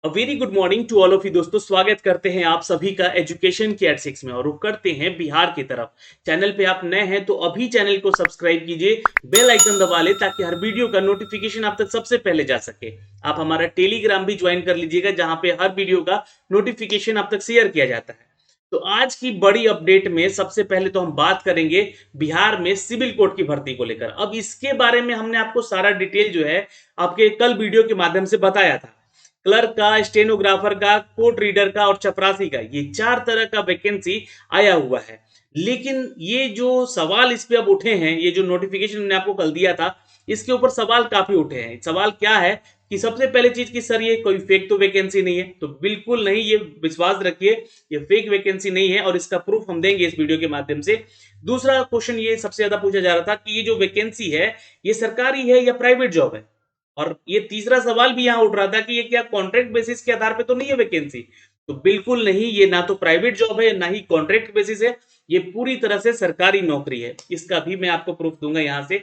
Very good morning to all of you दोस्तों। स्वागत करते हैं आप सभी का एजुकेशन के एट 6 में और रुक करते हैं बिहार की तरफ। चैनल पे आप नए हैं तो अभी चैनल को सब्सक्राइब कीजिए, बेल आइकन दबा ले ताकि हर वीडियो का नोटिफिकेशन आप तक सबसे पहले जा सके। आप हमारा टेलीग्राम भी ज्वाइन कर लीजिएगा जहां पे हर वीडियो का नोटिफिकेशन आप तक शेयर किया जाता है। तो आज की बड़ी अपडेट में सबसे पहले तो हम बात करेंगे बिहार में सिविल कोर्ट की भर्ती को लेकर। अब इसके बारे में हमने आपको सारा डिटेल जो है आपके कल वीडियो के माध्यम से बताया था। क्लर्क का, स्टेनोग्राफर का, कोर्ट रीडर का और चपरासी का, ये 4 तरह का वैकेंसी आया हुआ है। लेकिन ये जो सवाल इस पे अब उठे हैं, ये जो नोटिफिकेशन मैंने आपको कल दिया था, इसके ऊपर सवाल काफी उठे हैं। सवाल क्या है कि सबसे पहले चीज कि सर ये कोई फेक तो वैकेंसी नहीं है। तो बिल्कुल नहीं, ये विश्वास रखिए, ये फेक वैकेंसी नहीं है और इसका प्रूफ हम देंगे इस वीडियो के माध्यम से। दूसरा क्वेश्चन ये सबसे ज्यादा पूछा जा रहा था कि ये जो वैकेंसी है, ये सरकारी है या प्राइवेट जॉब है। और ये तीसरा सवाल भी यहां उठ रहा था कि ये क्या कॉन्ट्रैक्ट बेसिस के आधार पे तो नहीं है वैकेंसी। तो बिल्कुल नहीं, ये ना तो प्राइवेट जॉब है ना ही कॉन्ट्रैक्ट बेसिस है, ये पूरी तरह से सरकारी नौकरी है। इसका भी मैं आपको प्रूफ दूंगा यहां से।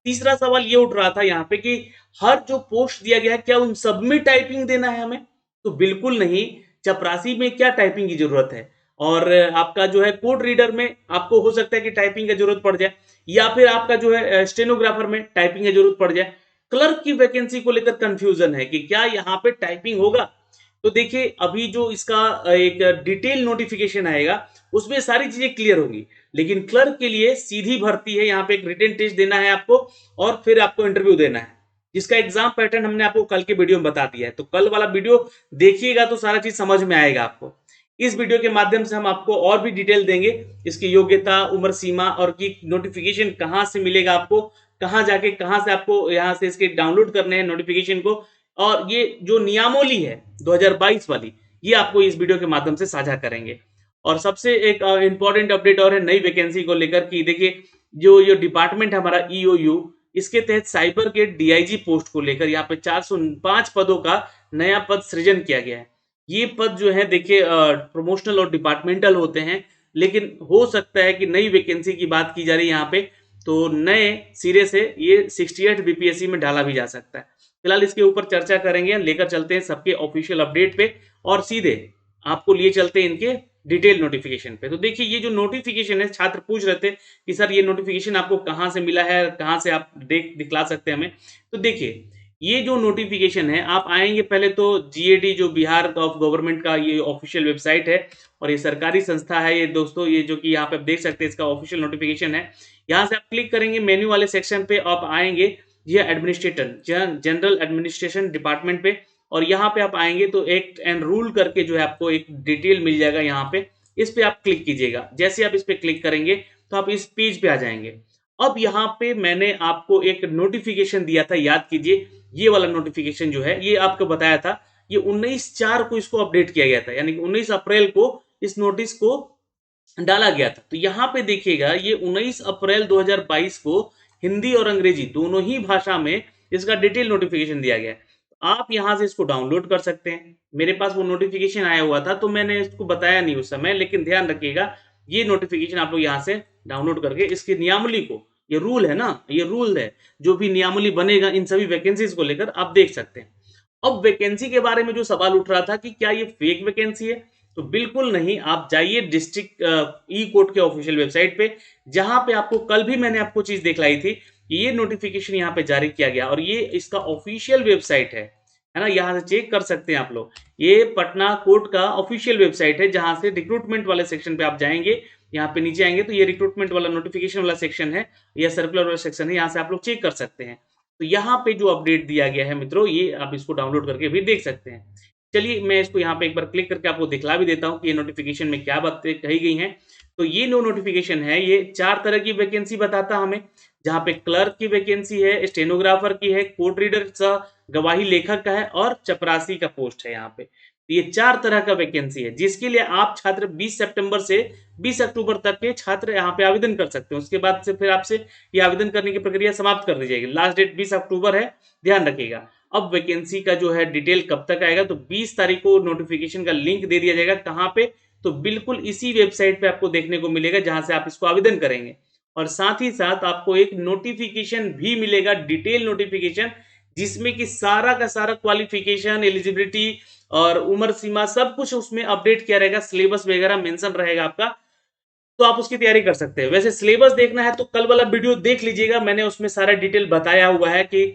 तीसरा सवाल ये उठ रहा था यहां पे कि हर जो पोस्ट दिया गया है क्या उन सब में टाइपिंग देना है हमें। तो बिल्कुल नहीं, चपरासी में क्या टाइपिंग की जरूरत है। और आपका जो है कोड रीडर में आपको हो सकता है कि टाइपिंग की जरूरत पड़ जाए, या फिर आपका जो है स्टेनोग्राफर में टाइपिंग की जरूरत पड़ जाए। क्लर्क की वैकेंसी को लेकर कंफ्यूजन है कि क्या यहाँ पे टाइपिंग होगा। तो देखिए, अभी जो इसका एक डिटेल नोटिफिकेशन आएगा उसमें सारी चीजें क्लियर होंगी। लेकिन क्लर्क के लिए सीधी भर्ती है, यहाँ पे एक रिटन टेस्ट देना है आपको और फिर आपको इंटरव्यू देना है, जिसका एग्जाम पैटर्न हमने आपको कल के वीडियो में बता दिया है। तो कल वाला वीडियो देखिएगा तो सारा चीज समझ में आएगा आपको। इस वीडियो के माध्यम से हम आपको और भी डिटेल देंगे, इसकी योग्यता, उम्र सीमा और की नोटिफिकेशन कहां से मिलेगा आपको, कहां जाके कहां से आपको यहां से इसके डाउनलोड करने हैं नोटिफिकेशन को। और ये जो नियमावली है 2022 वाली, ये आपको इस वीडियो के माध्यम से साझा करेंगे। और सबसे एक इंपॉर्टेंट अपडेट और है नई वैकेंसी को लेकर कि देखिए, जो ये डिपार्टमेंट है हमारा ईओयू, इसके तहत साइबर के डीआईजी पोस्ट को लेकर यहाँ पे 405 पदों का नया पद सृजन किया गया है। ये पद जो है देखिए प्रमोशनल और डिपार्टमेंटल होते हैं, लेकिन हो सकता है कि नई वैकेंसी की बात की जा रही है यहाँ पे, तो नए सिरे से ये 68 बीपीएससी में डाला भी जा सकता है। फिलहाल इसके ऊपर चर्चा करेंगे, लेकर चलते हैं सबके ऑफिशियल अपडेट पे और सीधे आपको लिए चलते हैं इनके डिटेल नोटिफिकेशन पे। तो देखिए, ये जो नोटिफिकेशन है, छात्र पूछ रहे थे कि सर ये नोटिफिकेशन आपको कहाँ से मिला है, कहाँ से आप दिखला सकते हैं हमें। तो देखिए, ये जो नोटिफिकेशन है, आप आएंगे पहले तो जीएडी जो बिहार ऑफ गवर्नमेंट का ये ऑफिशियल वेबसाइट है और ये सरकारी संस्था है ये दोस्तों, ये जो कि यहाँ पे आप देख सकते हैं इसका ऑफिशियल नोटिफिकेशन है। यहाँ से आप क्लिक करेंगे, मेन्यू वाले सेक्शन पे आप आएंगे, ये एडमिनिस्ट्रेटर जनरल एडमिनिस्ट्रेशन डिपार्टमेंट पे, और यहाँ पे आप आएंगे तो एक्ट एंड रूल करके जो है आपको एक डिटेल मिल जाएगा। यहाँ पे इस पे आप क्लिक कीजिएगा। जैसे आप इस पे क्लिक करेंगे तो आप इस पेज पे आ जाएंगे। अब यहाँ पे मैंने आपको एक नोटिफिकेशन दिया था, याद कीजिए, ये वाला नोटिफिकेशन जो है ये आपको बताया था, ये 19/4 को इसको अपडेट किया गया था, यानी कि 19 अप्रैल को इस नोटिस को डाला गया था। तो यहाँ पे देखिएगा, ये 19 अप्रैल 2022 को हिंदी और अंग्रेजी दोनों ही भाषा में इसका डिटेल नोटिफिकेशन दिया गया है। आप यहाँ से इसको डाउनलोड कर सकते हैं। मेरे पास वो नोटिफिकेशन आया हुआ था तो मैंने इसको बताया नहीं उस समय, लेकिन ध्यान रखिएगा, ये नोटिफिकेशन आप लोग यहाँ से डाउनलोड करके इसकी नियमावली को, ये रूल है ना, ये रूल है, जो भी नियमावली बनेगा इन सभी वैकेंसीज को लेकर आप देख सकते हैं। अब वैकेंसी के बारे में जो सवाल उठ रहा था कि क्या ये फेक वैकेंसी है, तो बिल्कुल नहीं। आप जाइए डिस्ट्रिक्ट ई कोर्ट के ऑफिशियल वेबसाइट पे, जहां पे आपको कल भी मैंने आपको चीज दिखलाई थी कि ये नोटिफिकेशन यहाँ पे जारी किया गया और ये इसका ऑफिशियल वेबसाइट है ना, यहाँ से चेक कर सकते हैं आप लोग। ये पटना कोर्ट का ऑफिशियल वेबसाइट है, जहां से रिक्रूटमेंट वाले सेक्शन पे आप जाएंगे, यहाँ पे नीचे आएंगे तो ये रिक्रूटमेंट वाला नोटिफिकेशन वाला सेक्शन है या सर्कुलर वाला सेक्शन है, यहाँ से आप लोग चेक कर सकते हैं। तो यहाँ पे जो अपडेट दिया गया है मित्रों, ये आप इसको डाउनलोड करके भी देख सकते हैं। चलिए मैं इसको यहाँ पे एक बार क्लिक करके आपको दिखला भी देता हूँ कि ये नोटिफिकेशन में क्या बातें कही गई हैं। तो ये नो नोटिफिकेशन है, ये 4 तरह की वैकेंसी बताता हमें, जहाँ पे क्लर्क की वैकेंसी है, स्टेनोग्राफर की है, कोर्ट रीडर का, गवाही लेखक का है और चपरासी का पोस्ट है यहाँ पे। तो ये 4 तरह का वैकेंसी है, जिसके लिए आप छात्र 20 सितंबर से 20 अक्टूबर तक के छात्र यहाँ पे आवेदन कर सकते हैं। उसके बाद से फिर आपसे ये आवेदन करने की प्रक्रिया समाप्त कर दी जाएगी। लास्ट डेट 20 अक्टूबर है, ध्यान रखिएगा। अब वैकेंसी का जो है डिटेल कब तक आएगा, तो 20 तारीख को नोटिफिकेशन का लिंक दे दिया जाएगा। कहाँ पे, तो बिल्कुल इसी वेबसाइट पे आपको देखने को मिलेगा, जहां से आप इसको आवेदन करेंगे। और साथ ही साथ आपको एक नोटिफिकेशन भी मिलेगा, डिटेल नोटिफिकेशन, जिसमें कि सारा का सारा क्वालिफिकेशन, एलिजिबिलिटी और उम्र सीमा सब कुछ उसमें अपडेट किया रहेगा, सिलेबस वगैरह मेंशन रहेगा आपका, तो आप उसकी तैयारी कर सकते हैं। वैसे सिलेबस देखना है तो कल वाला वीडियो देख लीजिएगा, मैंने उसमें सारा डिटेल बताया हुआ है कि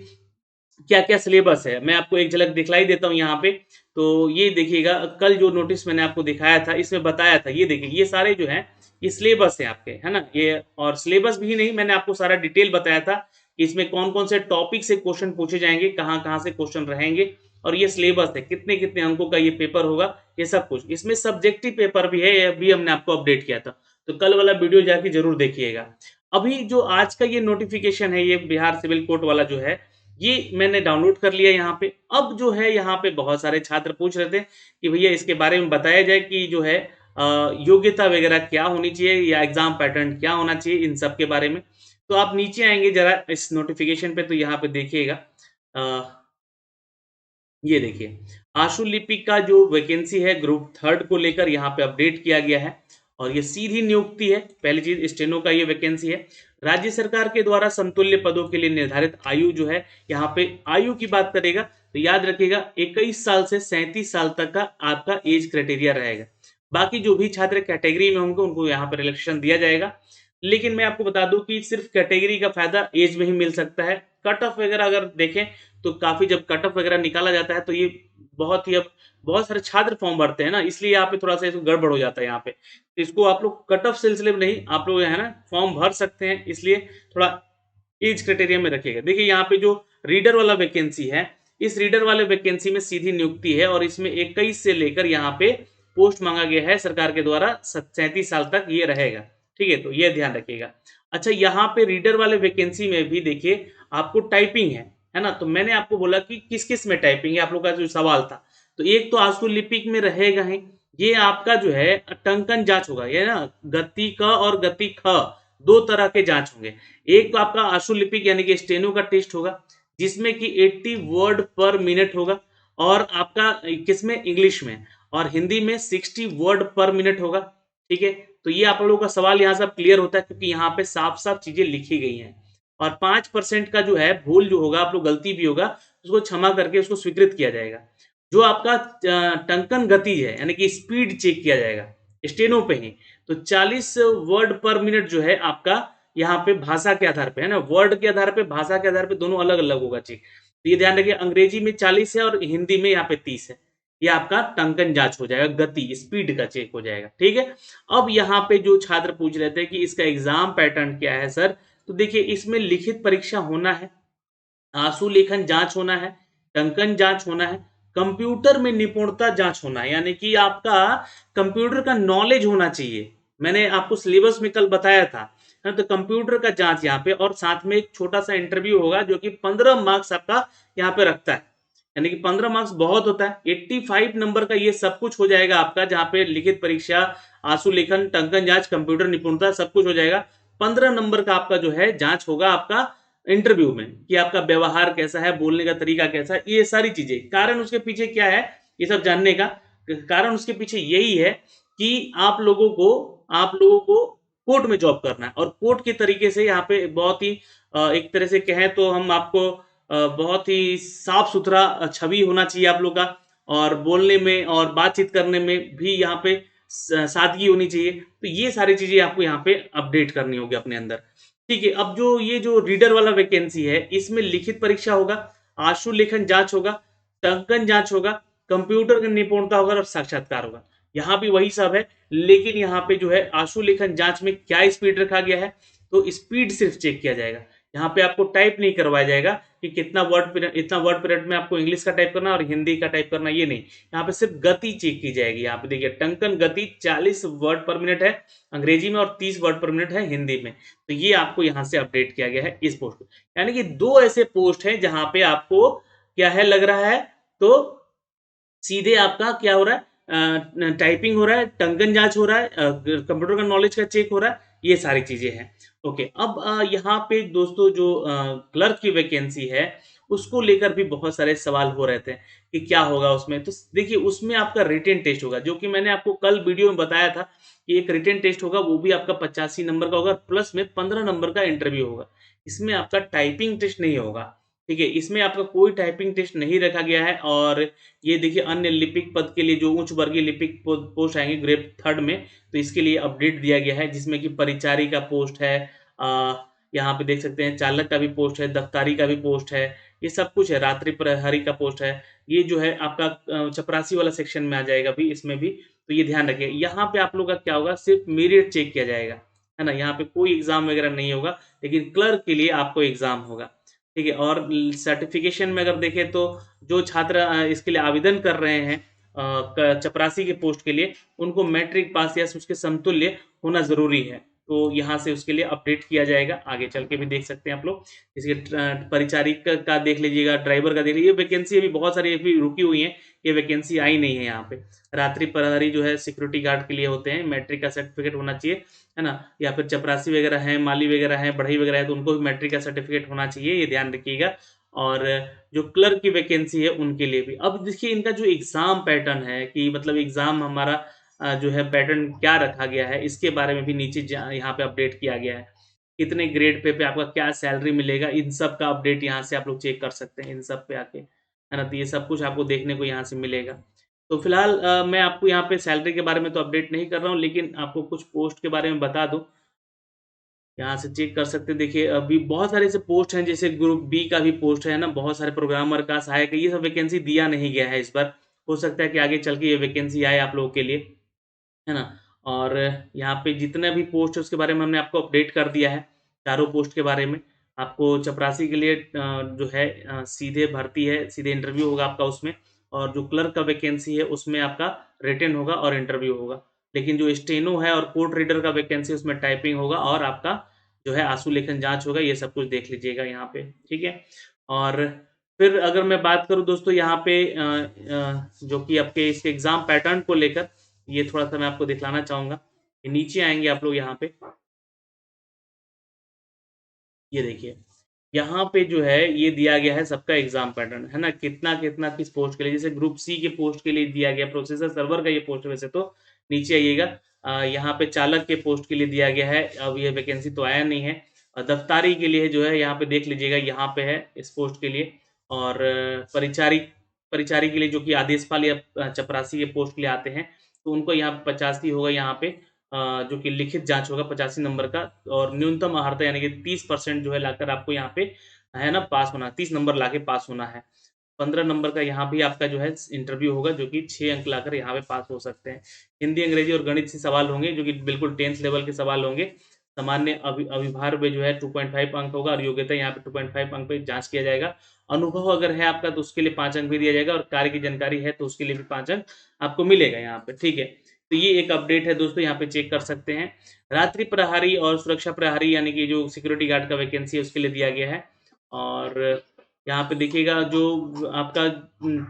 क्या क्या सिलेबस है। मैं आपको एक झलक दिखलाई देता हूँ यहाँ पे। तो ये देखिएगा, कल जो नोटिस मैंने आपको दिखाया था इसमें बताया था, ये देखिए ये सारे जो हैं ये सिलेबस है आपके, है ना। ये और सिलेबस भी नहीं, मैंने आपको सारा डिटेल बताया था कि इसमें कौन कौन से टॉपिक से क्वेश्चन पूछे जाएंगे, कहाँ कहाँ से क्वेश्चन रहेंगे, और ये सिलेबस है कितने कितने अंकों का ये पेपर होगा, ये सब कुछ। इसमें सब्जेक्टिव पेपर भी है, ये भी हमने आपको अपडेट किया था। तो कल वाला वीडियो जाके जरूर देखिएगा। अभी जो आज का ये नोटिफिकेशन है, ये बिहार सिविल कोर्ट वाला जो है, ये मैंने डाउनलोड कर लिया यहाँ पे। अब जो है यहाँ पे बहुत सारे छात्र पूछ रहे थे कि भैया इसके बारे में बताया जाए कि जो है योग्यता वगैरह क्या होनी चाहिए या एग्जाम पैटर्न क्या होना चाहिए, इन सब के बारे में। तो आप नीचे आएंगे जरा इस नोटिफिकेशन पे, तो यहाँ पे देखिएगा, ये देखिए आशु लिपिक का जो वैकेंसी है ग्रुप थर्ड को लेकर यहाँ पे अपडेट किया गया है, और ये सीधी नियुक्ति है। पहली चीज स्टेनो का ये वैकेंसी है। राज्य सरकार के द्वारा समतुल्य पदों के लिए निर्धारित आयु जो है, यहाँ पे आयु की बात करेगा तो याद रखिएगा 21 साल से 37 साल तक का आपका एज क्राइटेरिया रहेगा। बाकी जो भी छात्र कैटेगरी में होंगे उनको यहाँ पे रिलैक्सेशन दिया जाएगा। लेकिन मैं आपको बता दूं कि सिर्फ कैटेगरी का फायदा एज में ही मिल सकता है। कट ऑफ वगैरह अगर देखें तो काफी, जब कट ऑफ वगैरह निकाला जाता है तो ये बहुत ही, अब बहुत सारे छात्र फॉर्म भरते हैं ना, इसलिए यहाँ पे थोड़ा सा इसको गड़बड़ हो जाता है यहाँ पे। तो इसको आप लोग कट ऑफ सिलसिले में नहीं, आप लोग है ना फॉर्म भर सकते हैं, इसलिए थोड़ा एज क्राइटेरिया में रखिएगा। देखिए यहाँ पे जो रीडर वाला वैकेंसी है, इस रीडर वाले वैकेंसी में सीधी नियुक्ति है, और इसमें 21 से लेकर यहाँ पे पोस्ट मांगा गया है सरकार के द्वारा 37 साल तक ये रहेगा। ठीक है, तो ये ध्यान रखिएगा। अच्छा, यहाँ पे रीडर वाले वैकेंसी में भी देखिए आपको टाइपिंग है ना। तो मैंने आपको बोला कि किस किस में टाइपिंग है, आप लोग का जो सवाल था, तो एक तो आंसू लिपिक में रहेगा ही, ये आपका जो है टंकन जांच होगा, ये ना गति क और गति ख दो तरह के जांच होंगे। एक तो आपका आंसू लिपिक यानी कि स्टेनो का टेस्ट होगा, जिसमें कि 80 वर्ड पर मिनट होगा, और आपका किसमें, इंग्लिश में, और हिंदी में 60 वर्ड पर मिनट होगा। ठीक है, तो ये आप लोगों का सवाल यहाँ सब क्लियर होता है, क्योंकि यहाँ पे साफ साफ चीजें लिखी गई हैं। और 5% का जो है भूल जो होगा, आप लोग गलती भी होगा, उसको क्षमा करके उसको स्वीकृत किया जाएगा। जो आपका टंकन गति है यानी कि स्पीड चेक किया जाएगा स्टेनो पे ही, तो 40 वर्ड पर मिनट जो है आपका यहाँ पे भाषा के आधार पे है ना, वर्ड के आधार पे, भाषा के आधार पे दोनों अलग अलग होगा चेक। तो ये ध्यान रखिए, अंग्रेजी में 40 है और हिंदी में यहाँ पे 30 है। ये आपका टंकन जांच हो जाएगा, गति स्पीड का चेक हो जाएगा। ठीक है, अब यहाँ पे जो छात्र पूछ रहे थे कि इसका एग्जाम पैटर्न क्या है सर, तो देखिए इसमें लिखित परीक्षा होना है, आंसू लेखन जांच होना है, टंकन जांच होना है, कंप्यूटर में निपुणता जांच होना है, यानी कि आपका कंप्यूटर का नॉलेज होना चाहिए। मैंने आपको सिलेबस में कल बताया था है, तो कंप्यूटर का जांच यहाँ पे, और साथ में एक छोटा सा इंटरव्यू होगा जो कि 15 मार्क्स आपका यहाँ पे रखता है, यानी कि 15 मार्क्स बहुत होता है। 85 नंबर का ये सब कुछ हो जाएगा आपका, जहाँ पे लिखित परीक्षा, आंसू लेखन, टंकन जांच, कंप्यूटर निपुणता सब कुछ हो जाएगा। 15 नंबर का आपका जो है जांच होगा आपका इंटरव्यू में, कि आपका व्यवहार कैसा है, बोलने का तरीका कैसा है, ये सारी चीजें। कारण उसके पीछे क्या है ये सब जानने का, कारण उसके पीछे यही है कि आप लोगों को कोर्ट में जॉब करना है, और कोर्ट के तरीके से यहाँ पे बहुत ही एक तरह से कहें तो हम आपको बहुत ही साफ सुथरा छवि होना चाहिए आप लोग का, और बोलने में और बातचीत करने में भी यहाँ पे सादगी होनी चाहिए। तो ये सारी चीजें आपको यहाँ पे अपडेट करनी होगी अपने अंदर। ठीक है, अब जो ये जो रीडर वाला वैकेंसी है, इसमें लिखित परीक्षा होगा, आशु लेखन जांच होगा, टंकन जांच होगा, कंप्यूटर की निपुणता होगा, और साक्षात्कार होगा। यहाँ भी वही सब है, लेकिन यहाँ पे जो है आशु लेखन जांच में क्या स्पीड रखा गया है, तो स्पीड सिर्फ चेक किया जाएगा। यहाँ पे आपको टाइप नहीं करवाया जाएगा कि कितना वर्ड पीरियड, इतना वर्ड पीरियड में आपको इंग्लिश का टाइप करना और हिंदी का टाइप करना, ये नहीं। यहाँ पे सिर्फ गति चेक की जाएगी। यहाँ पे देखिए टंकन गति 40 वर्ड पर मिनट है अंग्रेजी में, और 30 वर्ड पर मिनट है हिंदी में। तो ये आपको यहाँ से अपडेट किया गया है इस पोस्ट को। यानी कि दो ऐसे पोस्ट हैं जहां पे आपको क्या है लग रहा है, तो सीधे आपका क्या हो रहा है, टाइपिंग हो रहा है, टंकन जांच हो रहा है, कंप्यूटर का नॉलेज का चेक हो रहा है, ये सारी चीजें हैं। ओके, अब यहाँ पे दोस्तों जो क्लर्क की वैकेंसी है, उसको लेकर भी बहुत सारे सवाल हो रहे थे कि क्या होगा उसमें। तो देखिए उसमें आपका रिटेन टेस्ट होगा, जो कि मैंने आपको कल वीडियो में बताया था कि एक रिटेन टेस्ट होगा, वो भी आपका 85 नंबर का होगा, प्लस में 15 नंबर का इंटरव्यू होगा। इसमें आपका टाइपिंग टेस्ट नहीं होगा, ठीक है, इसमें आपका कोई टाइपिंग टेस्ट नहीं रखा गया है। और ये देखिए अन्य लिपिक पद के लिए जो उच्च वर्गीय लिपिक पोस्ट आएंगे ग्रेड 3 में, तो इसके लिए अपडेट दिया गया है, जिसमें कि परिचारी का पोस्ट है, यहाँ पे देख सकते हैं चालक का भी पोस्ट है, दफ्तारी का भी पोस्ट है, ये सब कुछ है, रात्रि प्रहरी का पोस्ट है। ये जो है आपका चपरासी वाला सेक्शन में आ जाएगा भी, इसमें भी, तो ये ध्यान रखिए। यहाँ पे आप लोग का क्या होगा, सिर्फ मेरिट चेक किया जाएगा, है ना, यहाँ पे कोई एग्जाम वगैरह नहीं होगा, लेकिन क्लर्क के लिए आपको एग्जाम होगा। ठीक है, और सर्टिफिकेशन में अगर देखें तो जो छात्र इसके लिए आवेदन कर रहे हैं चपरासी के पोस्ट के लिए, उनको मैट्रिक पास या उसके समतुल्य होना जरूरी है। तो यहाँ से उसके लिए अपडेट किया जाएगा, आगे चल के भी देख सकते हैं आप लोग। इसके परिचारिक का देख लीजिएगा, ड्राइवर का देख लीजिए, वैकेंसी अभी बहुत सारी अभी रुकी हुई है, ये वैकेंसी आई नहीं है यहाँ पे। रात्रि प्रहरी जो है सिक्योरिटी गार्ड के लिए होते हैं, मैट्रिक का सर्टिफिकेट होना चाहिए, है ना, या फिर चपरासी वगैरह हैं, माली वगैरह हैं, बढ़ई वगैरह है, तो उनको भी मैट्रिक का सर्टिफिकेट होना चाहिए, ये ध्यान रखिएगा। और जो क्लर्क की वैकेंसी है उनके लिए भी। अब देखिए इनका जो एग्जाम पैटर्न है, कि मतलब एग्जाम हमारा जो है पैटर्न क्या रखा गया है, इसके बारे में भी नीचे यहाँ पे अपडेट किया गया है। कितने ग्रेड पे आपका क्या सैलरी मिलेगा, इन सब का अपडेट यहाँ से आप लोग चेक कर सकते हैं, इन सब पे आके, है ना, तो ये सब कुछ आपको देखने को यहाँ से मिलेगा। तो फिलहाल मैं आपको यहाँ पे सैलरी के बारे में तो अपडेट नहीं कर रहा हूँ, लेकिन आपको कुछ पोस्ट के बारे में बता दूं, यहाँ से चेक कर सकते हैं। देखिए अभी बहुत सारे ऐसे पोस्ट हैं, जैसे ग्रुप बी का भी पोस्ट है ना, बहुत सारे प्रोग्रामर का, सहायक, ये सब वैकेंसी दिया नहीं गया है इस बार। हो सकता है कि आगे चल के ये वैकेंसी आए आप लोगों के लिए, है ना। और यहाँ पे जितने भी पोस्ट है उसके बारे में हमने आपको अपडेट कर दिया है, चारों पोस्ट के बारे में। आपको चपरासी के लिए जो है सीधे भर्ती है, सीधे इंटरव्यू होगा आपका उसमें। और जो क्लर्क का वैकेंसी है उसमें आपका रिटन होगा और इंटरव्यू होगा। लेकिन जो स्टेनो है और कोर्ट रीडर का वैकेंसी, उसमें टाइपिंग होगा और आपका जो है आंसू लेखन जांच होगा। ये सब कुछ देख लीजिएगा यहाँ पे, ठीक है। और फिर अगर मैं बात करूँ दोस्तों यहाँ पे जो कि आपके इस एग्जाम पैटर्न को लेकर, ये थोड़ा सा मैं आपको दिखलाना चाहूंगा। ये नीचे आएंगे आप लोग यहाँ पे, ये देखिए यहाँ पे जो है ये दिया गया है सबका एग्जाम पैटर्न, है ना, कितना कितना किस पोस्ट के लिए। जैसे ग्रुप सी के पोस्ट के लिए दिया गया, प्रोसेसर सर्वर का ये पोस्ट है वैसे तो। नीचे आइएगा, यहाँ पे चालक के पोस्ट के लिए दिया गया है, अब ये वैकेंसी तो आया नहीं है। और दफ्तारी के लिए जो है यहाँ पे देख लीजिएगा, यहाँ पे है इस पोस्ट के लिए। और परिचारी परिचारी के लिए जो कि आदेशपाल या चपरासी के पोस्ट के लिए आते हैं, तो उनको यहाँ पे 85 होगा यहाँ पे, जो कि लिखित जांच होगा 85 नंबर का। और न्यूनतम अर्हता यानी कि 30% जो है लाकर आपको यहाँ पे, है ना, पास होना, 30 नंबर लाके पास होना है। 15 नंबर का यहाँ भी आपका जो है इंटरव्यू होगा, जो कि 6 अंक लाकर यहाँ पे पास हो सकते हैं। हिंदी, अंग्रेजी और गणित से सवाल होंगे, जो कि बिल्कुल 10th लेवल के सवाल होंगे। सामान्य अभिभार में जो है 2.5 अंक होगा, और योग्यता यहाँ पे 2.5 अंक पे जांच किया जाएगा। अनुभव अगर है आपका तो उसके लिए 5 अंक भी दिया जाएगा, और कार्य की जानकारी है तो उसके लिए भी 5 अंक आपको मिलेगा यहाँ पे, ठीक है। तो ये एक अपडेट है दोस्तों, यहाँ पे चेक कर सकते हैं। रात्रि प्रहरी और सुरक्षा प्रहरी यानी कि जो सिक्योरिटी गार्ड का वैकेंसी है उसके लिए दिया गया है। और यहाँ पे देखिएगा जो आपका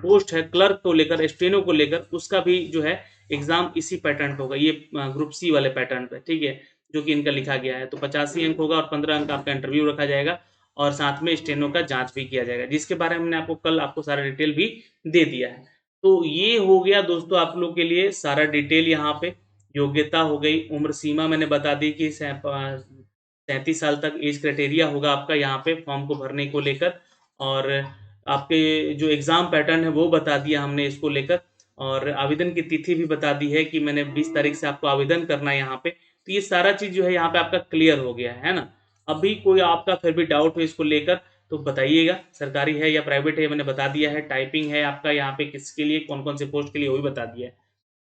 पोस्ट है क्लर्क को लेकर, स्टेनो को लेकर, उसका भी जो है एग्जाम इसी पैटर्न पे होगा, ये ग्रुप सी वाले पैटर्न पे, ठीक है, जो कि इनका लिखा गया है। तो 85 अंक होगा और 15 अंक आपका इंटरव्यू रखा जाएगा, और साथ में स्टेनो का जांच भी किया जाएगा, जिसके बारे में हमने आपको कल आपको सारा डिटेल भी दे दिया है। तो ये हो गया दोस्तों आप लोग के लिए सारा डिटेल। यहाँ पे योग्यता हो गई, उम्र सीमा मैंने बता दी कि 37 साल तक एज क्राइटेरिया होगा आपका यहाँ पे फॉर्म को भरने को लेकर। और आपके जो एग्जाम पैटर्न है वो बता दिया हमने इसको लेकर। और आवेदन की तिथि भी बता दी है कि मैंने 20 तारीख से आपको आवेदन करना है यहाँ पे। तो ये सारा चीज जो है यहाँ पे आपका क्लियर हो गया है ना। अभी कोई आपका फिर भी डाउट हो इसको लेकर तो बताइएगा, सरकारी है या प्राइवेट है मैंने बता दिया है, टाइपिंग है आपका यहाँ पे किसके लिए, कौन कौन से पोस्ट के लिए वो भी बता दिया है।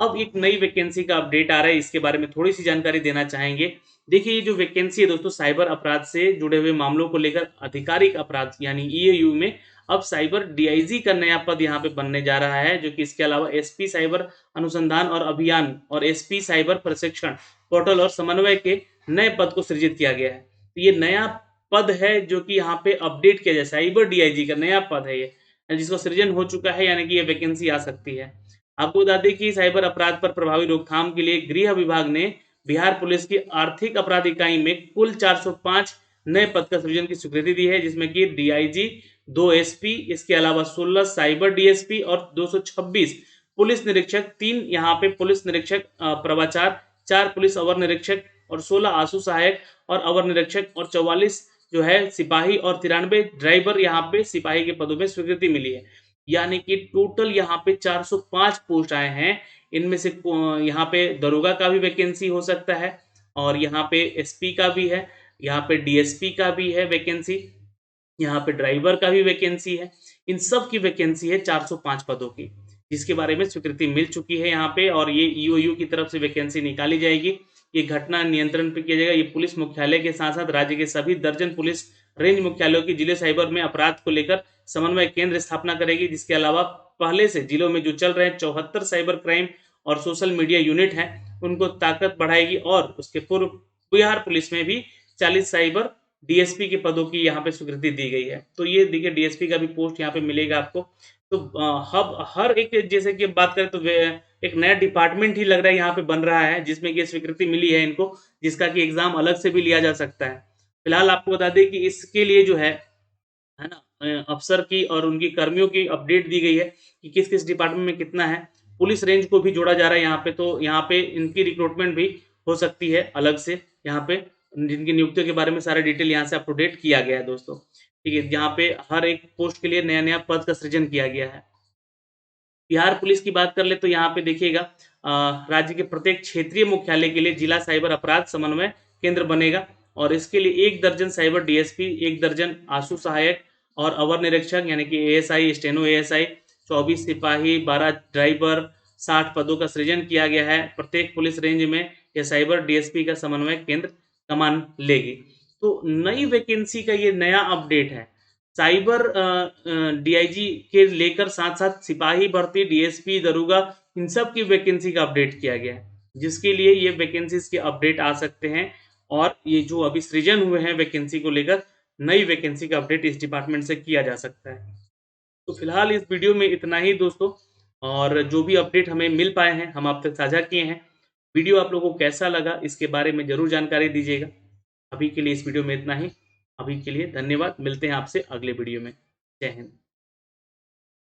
अब एक नई वैकेंसी का अपडेट आ रहा है, इसके बारे में थोड़ी सी जानकारी देना चाहेंगे। देखिए ये जो वैकेंसी है दोस्तों, साइबर अपराध से जुड़े हुए मामलों को लेकर आधिकारिक अपराध यानी ईएयू में अब साइबर डीआईजी का नया पद यहाँ पे बनने जा रहा है, जो कि इसके अलावा एसपी साइबर अनुसंधान और अभियान और एसपी साइबर प्रशिक्षण पोर्टल और समन्वय के नए पद को सृजित किया गया है। तो ये नया पद है जो कि यहाँ पे अपडेट किया जाए, साइबर डीआईजी का नया पद है ये, जिसका सृजन हो चुका है, यानी कि ये वैकेंसी आ सकती है। आपको बता दें कि साइबर अपराध पर प्रभावी रोकथाम के लिए गृह विभाग ने बिहार पुलिस की आर्थिक अपराध इकाई में कुल 405 नए पद का सृजन की स्वीकृति दी है, जिसमें कि डीआईजी, 2 एसपी, इसके अलावा 16 साइबर डीएसपी और 226 पुलिस निरीक्षक, 3 यहाँ पे पुलिस निरीक्षक प्रवाचार, 4 पुलिस अवर निरीक्षक और 16 आंसू सहायक और अवर निरीक्षक और 44 जो है सिपाही और 93 ड्राइवर यहाँ पे सिपाही के पदों में स्वीकृति मिली है। यानी कि टोटल यहाँ पे 405 पोस्ट आए हैं। इनमें से यहाँ पे दरोगा का भी वैकेंसी हो सकता है और यहाँ पे एसपी का भी है, यहाँ पे डीएसपी का भी है वैकेंसी, यहाँ पे ड्राइवर का भी वैकेंसी है। इन सब की वैकेंसी है 405 पदों की, जिसके बारे में स्वीकृति मिल चुकी है यहाँ पे और ये ईओयू की तरफ से वैकेंसी निकाली जाएगी। ये घटना नियंत्रण पे किया जाएगा। ये पुलिस मुख्यालय के साथ साथ राज्य के सभी दर्जन पुलिस रेंज मुख्यालयों की जिले साइबर में अपराध को लेकर समन्वय केंद्र स्थापना करेगी। जिसके अलावा पहले से जिलों में जो चल रहे 74 साइबर क्राइम और सोशल मीडिया यूनिट हैं उनको ताकत बढ़ाएगी और उसके पूर्व बिहार पुलिस में भी 40 साइबर डीएसपी के पदों की यहाँ पे स्वीकृति दी गई है। तो ये देखिए डीएसपी का भी पोस्ट यहाँ पे मिलेगा आपको। तो हब हर एक जैसे कि बात करें तो एक नया डिपार्टमेंट ही लग रहा है यहाँ पे बन रहा है जिसमें कि स्वीकृति मिली है इनको, जिसका कि एग्जाम अलग से भी लिया जा सकता है। फिलहाल आपको बता दें कि इसके लिए जो है ना अफसर की और उनकी कर्मियों की अपडेट दी गई है कि किस किस डिपार्टमेंट में कितना है। पुलिस रेंज को भी जोड़ा जा रहा है यहाँ पे, तो यहाँ पे इनकी रिक्रूटमेंट भी हो सकती है अलग से। यहाँ पे जिनकी नियुक्तियों के बारे में सारा डिटेल यहाँ से अप टू डेट किया गया है दोस्तों। ठीक है, यहाँ पे हर एक पोस्ट के लिए नया नया पद का सृजन किया गया है। बिहार पुलिस की बात कर ले तो यहाँ पे देखिएगा राज्य के प्रत्येक क्षेत्रीय मुख्यालय के लिए जिला साइबर अपराध समन्वय केंद्र बनेगा और इसके लिए 1 दर्जन साइबर डीएसपी, 1 दर्जन आशु सहायक और अवर निरीक्षक यानी कि एएसआई, स्टेनो एएसआई, 24 सिपाही, 12 ड्राइवर, 60 पदों का सृजन किया गया है। प्रत्येक पुलिस रेंज में यह साइबर डीएसपी का समन्वय केंद्र कमान लेगी। तो नई वैकेंसी का ये नया अपडेट है। साइबर डीआईजी के लेकर साथ साथ सिपाही भर्ती, डीएसपी, दरोगा, इन सब की वैकेंसी का अपडेट किया गया है, जिसके लिए ये वैकेंसीज के अपडेट आ सकते हैं और ये जो अभी सृजन हुए हैं वैकेंसी को लेकर, नई वैकेंसी का अपडेट इस डिपार्टमेंट से किया जा सकता है। तो फिलहाल इस वीडियो में इतना ही दोस्तों, और जो भी अपडेट हमें मिल पाए हैं हम आप तक साझा किए हैं। वीडियो आप लोगों को कैसा लगा इसके बारे में जरूर जानकारी दीजिएगा। अभी के लिए इस वीडियो में इतना ही। अभी के लिए धन्यवाद। मिलते हैं आपसे अगले वीडियो में। जय हिंद।